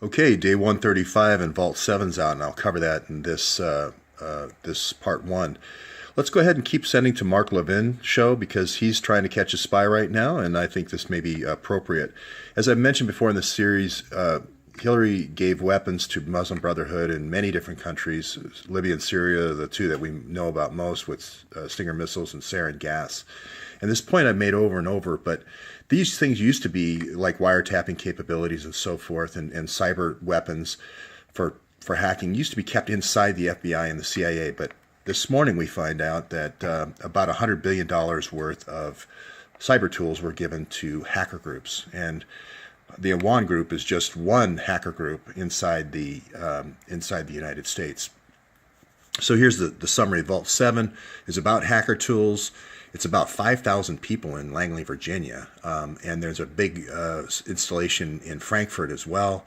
Okay, day 135 and Vault 7's out, and I'll cover that in this part one. Let's go ahead and keep sending to Mark Levin show because he's trying to catch a spy right now, and I think this may be appropriate. As I mentioned before in this series, Hillary gave weapons to Muslim Brotherhood in many different countries, Libya and Syria, the two that we know about most with Stinger missiles and sarin gas. And this point I've made over and over, but these things used to be like wiretapping capabilities and so forth, and cyber weapons for hacking used to be kept inside the FBI and the CIA. But this morning we find out that about $100 billion worth of cyber tools were given to hacker groups. And the Awan group is just one hacker group inside the United States. So here's the summary. Vault 7 is about hacker tools. It's about 5,000 people in Langley, Virginia, and there's a big installation in Frankfurt as well.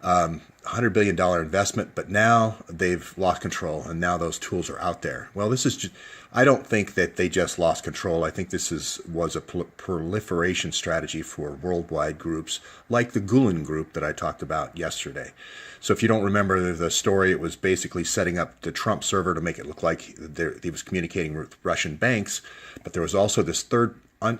$100 billion investment, but now they've lost control, and now those tools are out there. Well, this is just, I don't think that they just lost control. I think this was a proliferation strategy for worldwide groups like the Gulen group that I talked about yesterday. So if you don't remember the story, it was basically setting up the Trump server to make it look like he was communicating with Russian banks, but there was also this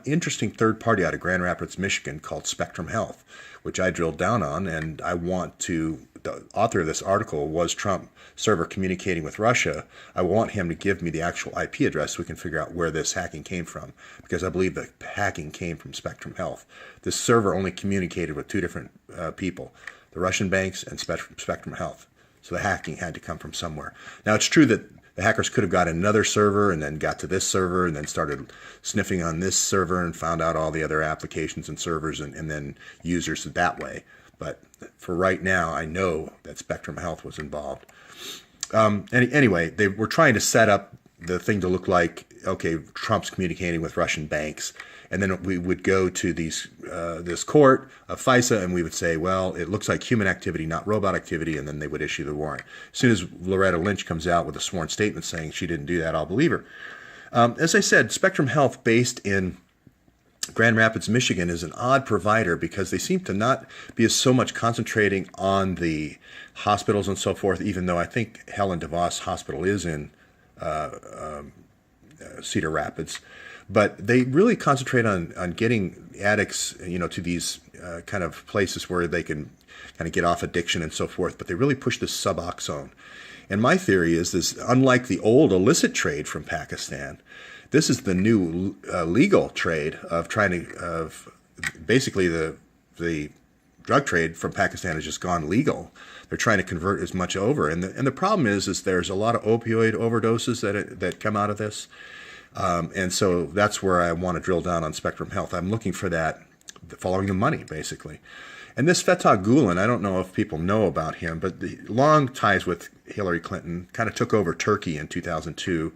interesting third party out of Grand Rapids, Michigan called Spectrum Health, which I drilled down on, and the author of this article was Trump server communicating with Russia. I want him to give me the actual IP address so we can figure out where this hacking came from, because I believe the hacking came from Spectrum Health. This server only communicated with two different people, the Russian banks and Spectrum Health. So the hacking had to come from somewhere. Now, it's true that the hackers could have got another server and then got to this server and then started sniffing on this server and found out all the other applications and servers and then users that way. But for right now, I know that Spectrum Health was involved. Anyway, they were trying to set up the thing to look like, okay, Trump's communicating with Russian banks. And then we would go to this court of FISA, and we would say, well, it looks like human activity, not robot activity, and then they would issue the warrant. As soon as Loretta Lynch comes out with a sworn statement saying she didn't do that, I'll believe her. As I said, Spectrum Health, based in Grand Rapids, Michigan, is an odd provider because they seem to not be so much concentrating on the hospitals and so forth, even though I think Helen DeVos Hospital is in Cedar Rapids. But they really concentrate on getting addicts, to these kind of places where they can kind of get off addiction and so forth. But they really push this Suboxone. And my theory is this: unlike the old illicit trade from Pakistan, this is the new legal trade of basically the drug trade from Pakistan has just gone legal. They're trying to convert as much over, and the problem is there's a lot of opioid overdoses that come out of this. And so that's where I want to drill down on Spectrum Health. I'm looking for that, following the money, basically. And this Fethullah Gulen, I don't know if people know about him, but the long ties with Hillary Clinton, kind of took over Turkey in 2002.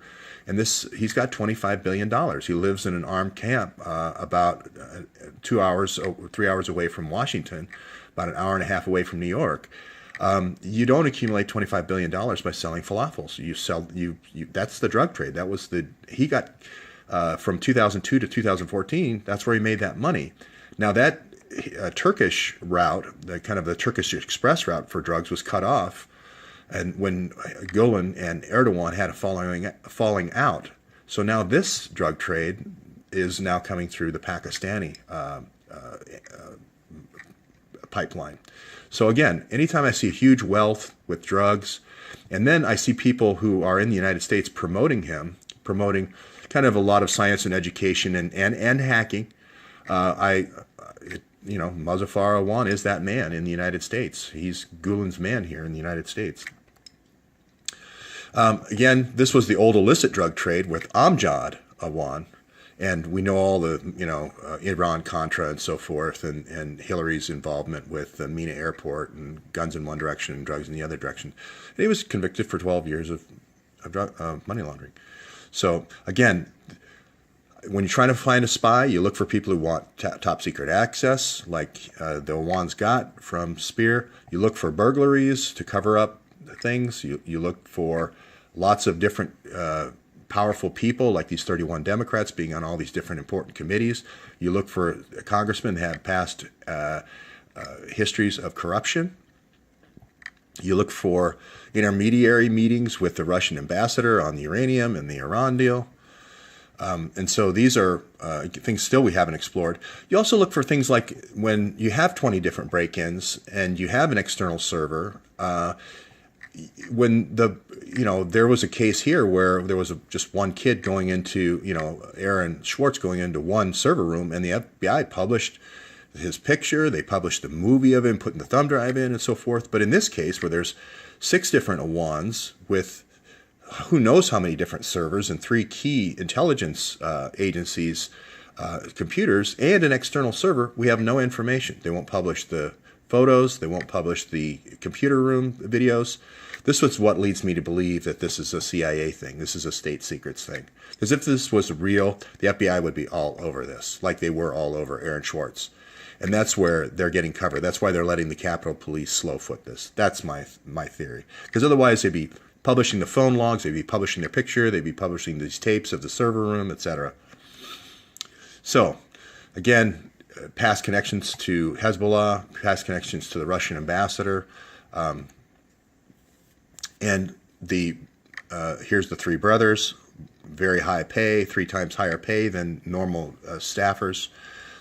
And he's got $25 billion. He lives in an armed camp about 3 hours away from Washington, about an hour and a half away from New York. You don't accumulate $25 billion by selling falafels. That's the drug trade. He got from 2002 to 2014. That's where he made that money. Now that Turkish route, the Turkish express route for drugs, was cut off, and when Gulen and Erdogan had a falling out. So now this drug trade is now coming through the Pakistani pipeline. So again, anytime I see huge wealth with drugs, and then I see people who are in the United States promoting kind of a lot of science and education and hacking, Muzaffar Awan is that man in the United States. He's Gulen's man here in the United States. Again, this was the old illicit drug trade with Amjad Awan. And we know all the, Iran-Contra and so forth, and Hillary's involvement with the Mina Airport and guns in one direction and drugs in the other direction. And he was convicted for 12 years of money laundering. So, again, when you're trying to find a spy, you look for people who want top secret access, like the Awan's got from Spear. You look for burglaries to cover up things. You look for lots of different powerful people, like these 31 Democrats being on all these different important committees. You look for congressmen that have past histories of corruption. You look for intermediary meetings with the Russian ambassador on the uranium and the Iran deal. And so these are things still we haven't explored. You also look for things like when you have 20 different break-ins and you have an external server. When there was a case here where there was just one kid going into, Aaron Schwartz going into one server room, and the FBI published his picture. They published the movie of him putting the thumb drive in and so forth. But in this case, where there's 6 different Awans with who knows how many different servers and 3 key intelligence agencies' computers and an external server, we have no information. They won't publish the photos. They won't publish the computer room videos. This was what leads me to believe that this is a CIA thing. This is a state secrets thing. Because if this was real, the FBI would be all over this, like they were all over Aaron Schwartz. And that's where they're getting cover. That's why they're letting the Capitol Police slow foot this. That's my theory. Because otherwise they'd be publishing the phone logs, they'd be publishing their picture, they'd be publishing these tapes of the server room, etc. So, again, past connections to Hezbollah, past connections to the Russian ambassador, and here's the 3 brothers, very high pay, 3 times higher pay than normal staffers.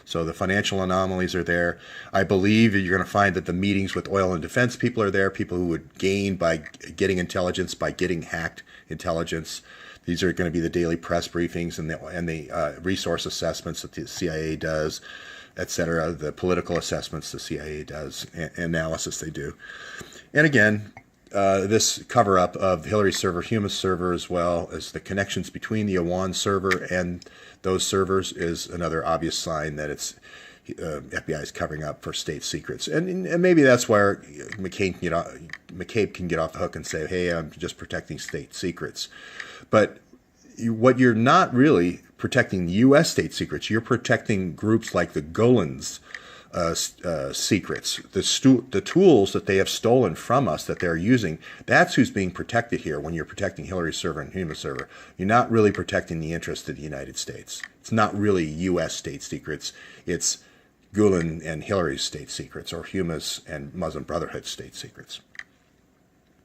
So the financial anomalies are there. I believe you're going to find that the meetings with oil and defense people are there, people who would gain by getting intelligence, by getting hacked intelligence. These are going to be the daily press briefings and the resource assessments that the CIA does, etc., the political assessments the CIA does, analysis they do. And again, this cover-up of Hillary's server, Huma's server, as well as the connections between the Awan server and those servers is another obvious sign that it's FBI is covering up for state secrets. And maybe that's where McCabe can get off the hook and say, hey, I'm just protecting state secrets. But what you're not really protecting U.S. state secrets, you're protecting groups like the Gulen's secrets, the tools that they have stolen from us that they're using. That's who's being protected here when you're protecting Hillary's server and Huma's server. You're not really protecting the interests of the United States. It's not really U.S. state secrets. It's Gulen and Hillary's state secrets, or Huma's and Muslim Brotherhood state secrets.